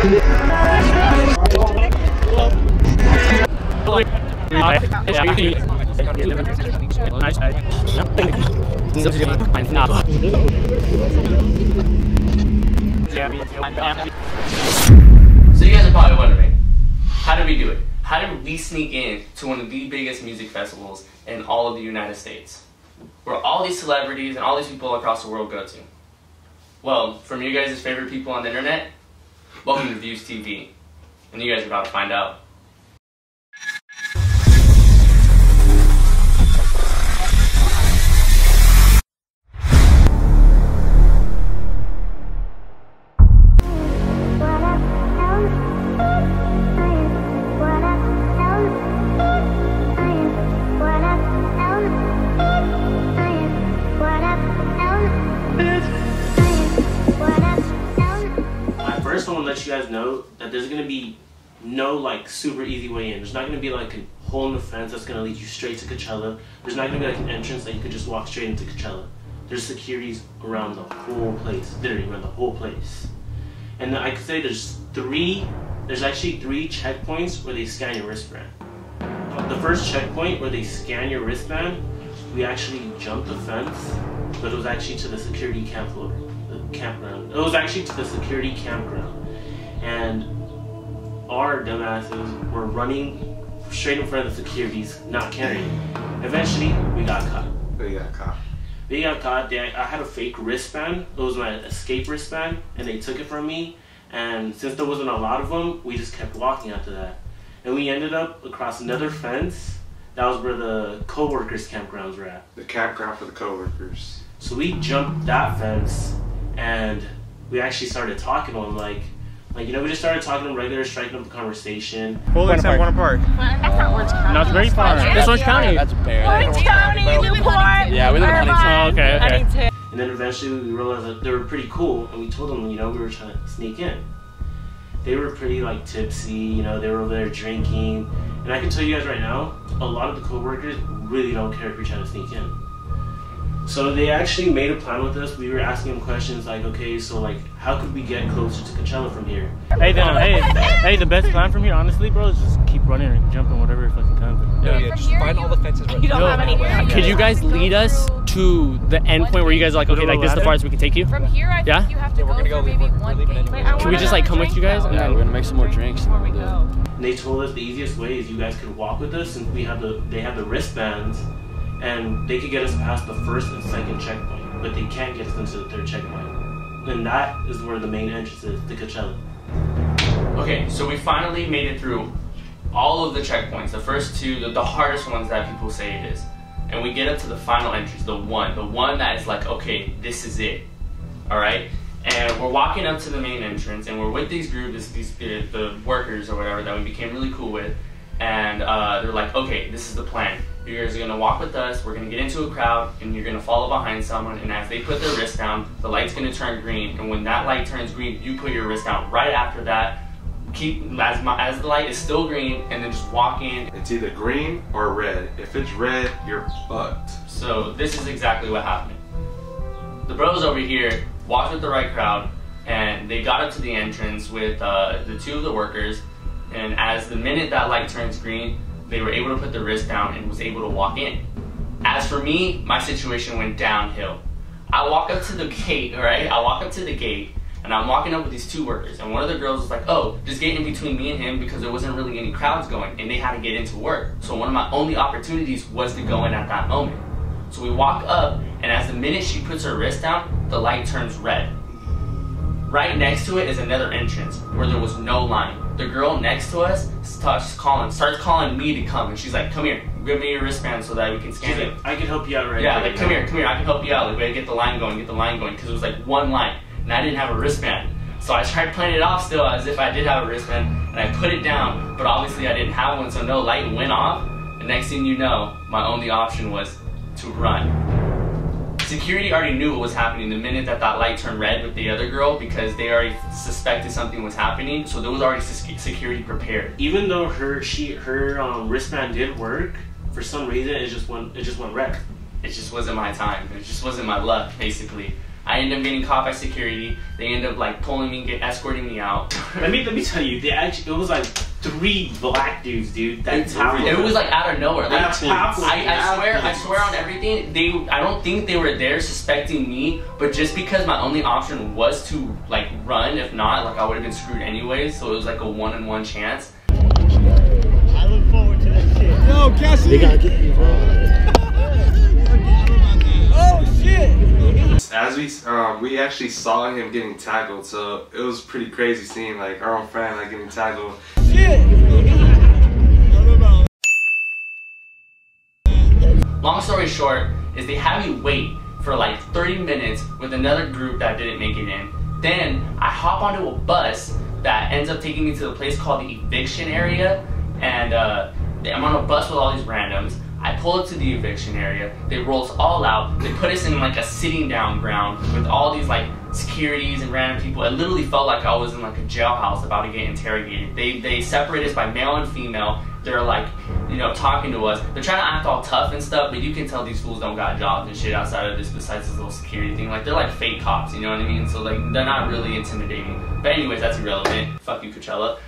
So you guys are probably wondering, how did we do it? How did we sneak in to one of the biggest music festivals in all of the United States, where all these celebrities and all these people across the world go to? Well, from you guys' favorite people on the internet, welcome to VIEWZtv, and you guys are about to find out. Let you guys know that there's gonna be no like super easy way in. There's not gonna be like a hole in the fence that's gonna lead you straight to Coachella. There's not gonna be like an entrance that you could just walk straight into Coachella. There's securities around the whole place, literally around the whole place. And I could say there's actually three checkpoints where they scan your wristband. The first checkpoint where they scan your wristband, we actually jumped the fence, but it was actually to the security campground. It was actually to the security campground. And our dumbasses were running straight in front of the securities, not carrying. Eventually, we got caught. They got caught. I had a fake wristband. It was my escape wristband, and they took it from me. And since there wasn't a lot of them, we just kept walking after that. And we ended up across another fence. That was where the co-workers' campgrounds were at. The campground for the co-workers. So we jumped that fence, and we actually started talking to them like, we just started talking to them regular, striking up a conversation. Fully except Warner Park. That's not Orange County. No, it's very far. That's Orange County. That's bare. Orange County, Newport. Yeah, we live in Huntington. Oh, okay. And then eventually we realized that they were pretty cool, and we told them, we were trying to sneak in. They were pretty like tipsy, they were over there drinking. And I can tell you guys right now, a lot of the co-workers really don't care if you're trying to sneak in. So they actually made a plan with us. We were asking them questions like, okay, so like, how could we get closer to Coachella from here? Hey, the best plan from here, honestly, bro, is just keep running and jumping whatever fucking comes. Yeah, just find all the fences right You don't have any. Could you guys lead us to the end point where you guys are like, okay, like this is the farthest we can take you? From here, I think you have to go for maybe one thing. Can we just like come with you guys? Yeah, we're gonna make some more drinks before we go. And they told us the easiest way is you guys could walk with us, and they have the wristbands, and they could get us past the first and second checkpoint, but they can't get us into the third checkpoint. And that is where the main entrance is, to Coachella. Okay, so we finally made it through all of the checkpoints, the first two, the hardest ones that people say it is. And we get up to the final entrance, the one that is like, okay, this is it, all right? And we're walking up to the main entrance, and we're with these groups, the workers or whatever that we became really cool with, and they're like, okay, this is the plan. You guys are gonna walk with us, we're gonna get into a crowd, and you're gonna follow behind someone, and as they put their wrist down, the light's gonna turn green, and when that light turns green, you put your wrist down. Right after that, keep, as the light is still green, and then just walk in. It's either green or red. If it's red, you're fucked. So this is exactly what happened. The bros over here walked with the right crowd, and they got up to the entrance with the two of the workers, and as the minute that light turns green, they were able to put their wrist down and was able to walk in. As for me, my situation went downhill. I walk up to the gate, right? I walk up to the gate, and I'm walking up with these two workers, and one of the girls was like, oh, just get in between me and him because there wasn't really any crowds going, and they had to get into work. So one of my only opportunities was to go in at that moment. So we walk up, and as the minute she puts her wrist down, the light turns red. Right next to it is another entrance where there was no line. The girl next to us starts calling me to come, and she's like, come here, give me your wristband so that we can scan it. I can help you out right now. now. Yeah, like, come here, I can help you out. Like, we gotta get the line going, because it was like one line, and I didn't have a wristband. So I tried playing it off still as if I did have a wristband, and I put it down, but obviously I didn't have one, so no light went off. The next thing you know, my only option was to run. Security already knew what was happening the minute that light turned red with the other girl, because they already suspected something was happening, so there was already security prepared. Even though her wristband did work, for some reason it just went red. It just wasn't my time. It just wasn't my luck, basically. I ended up getting caught by security. They ended up like pulling me, escorting me out. Let me tell you, it was like 3 black dudes, dude. That's how it was like out of nowhere. Like, I swear on everything. I don't think they were there suspecting me, but just because my only option was to like run, if not, like I would have been screwed anyways. So it was like a 1-in-1 chance. I look forward to that shit. Yo, Cassie! They gotta get you, bro. Oh shit! As we actually saw him getting tackled, so it was pretty crazy seeing like our own friend like getting tackled. Shit! Long story short is they had me wait for like 30 minutes with another group that didn't make it in. Then I hop onto a bus that ends up taking me to the place called the eviction area, and I'm on a bus with all these randoms. I pull up to the eviction area, they roll us all out, they put us in like a sitting down ground with all these like securities and random people. It literally felt like I was in like a jailhouse about to get interrogated. They separate us by male and female. They're like, you know, talking to us. They're trying to act all tough and stuff, but you can tell these fools don't got jobs and shit outside of this besides this little security thing. Like, they're like fake cops, you know what I mean? So like, they're not really intimidating. But anyways, that's irrelevant. Fuck you, Coachella.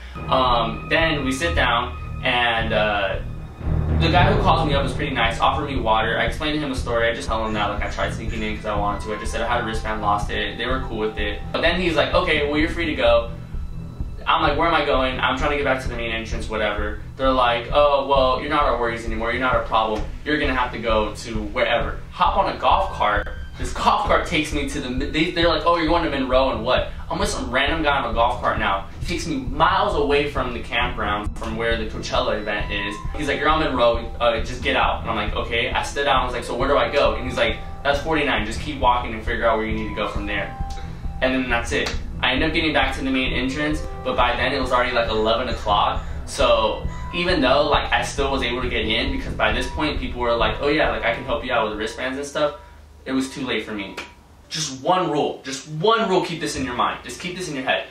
Then we sit down and the guy who calls me up was pretty nice, offered me water. I explained to him a story. I just told him that like I tried sneaking in because I wanted to. I just said I had a wristband, lost it. They were cool with it. But then he's like, okay, well, you're free to go. I'm like, where am I going? I'm trying to get back to the main entrance, whatever. They're like, oh, well, you're not our worries anymore. You're not our problem. You're going to have to go to wherever. Hop on a golf cart. This golf cart takes me to they're like, oh, you're going to Monroe and what? I'm with some random guy on a golf cart now. He takes me miles away from the campground, from where the Coachella event is. He's like, you're on Monroe, just get out. And I'm like, okay. I stood out, I was like, so where do I go? And he's like, that's 49, just keep walking and figure out where you need to go from there. And then that's it. I ended up getting back to the main entrance, but by then it was already like 11 o'clock. So even though like I still was able to get in, because by this point people were like, oh yeah, like I can help you out with the wristbands and stuff, it was too late for me. Just one rule, keep this in your mind. Just keep this in your head.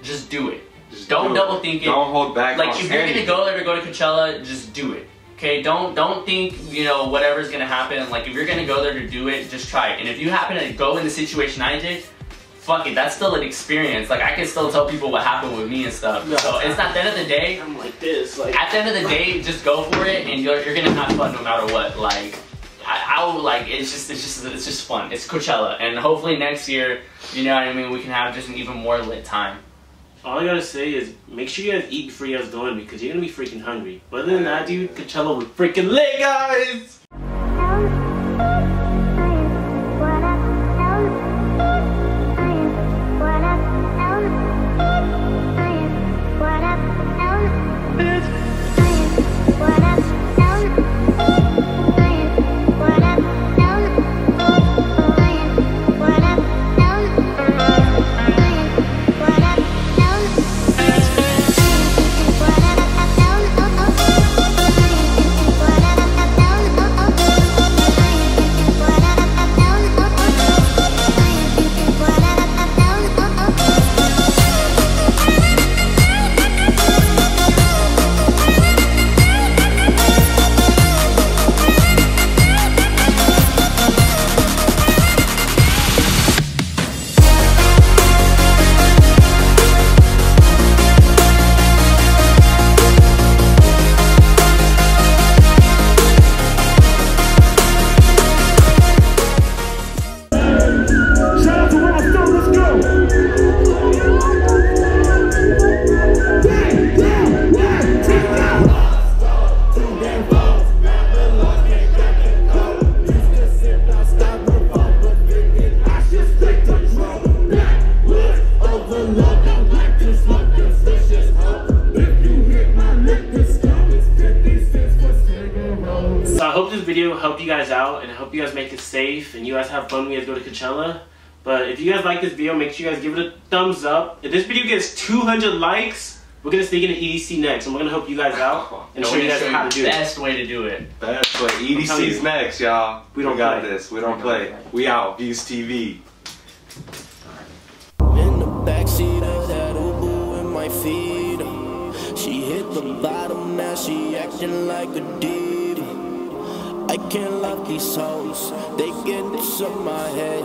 Just do it. Just don't double think it. Don't hold back. Like if you're gonna go there to go to Coachella, just do it. Okay, don't think, you know, whatever's gonna happen. Like if you're gonna go there to do it, just try it. And if you happen to go in the situation I did, fuck it, that's still an experience. Like I can still tell people what happened with me and stuff. No, so it's not, at the end of the day, I'm like this. Like at the end of the day, just go for it, and you're gonna have fun no matter what. Like I will, like it's just fun. It's Coachella, and hopefully next year, you know what I mean, we can have just an even more lit time. All I gotta say is make sure you guys eat before you guys go in, because you're gonna be freaking hungry. But other than that, dude, Coachella was freaking lit, guys. Help you guys out, and I hope you guys make it safe and you guys have fun when you guys go to Coachella. But if you guys like this video, make sure you guys give it a thumbs up. If this video gets 200 likes, we're gonna sneak into EDC next, and we're gonna help you guys out and show you guys how to do it. Best way to do it. Best way. EDC's next, y'all. We don't got play. this. We don't play. We out. VIEWZtv. In the backseat of that Uber in my feet, she hit the bottom, now she acting like a diva. I can't love these hoes. They get into my head.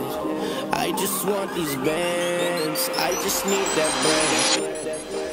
I just want these bands. I just need that bread.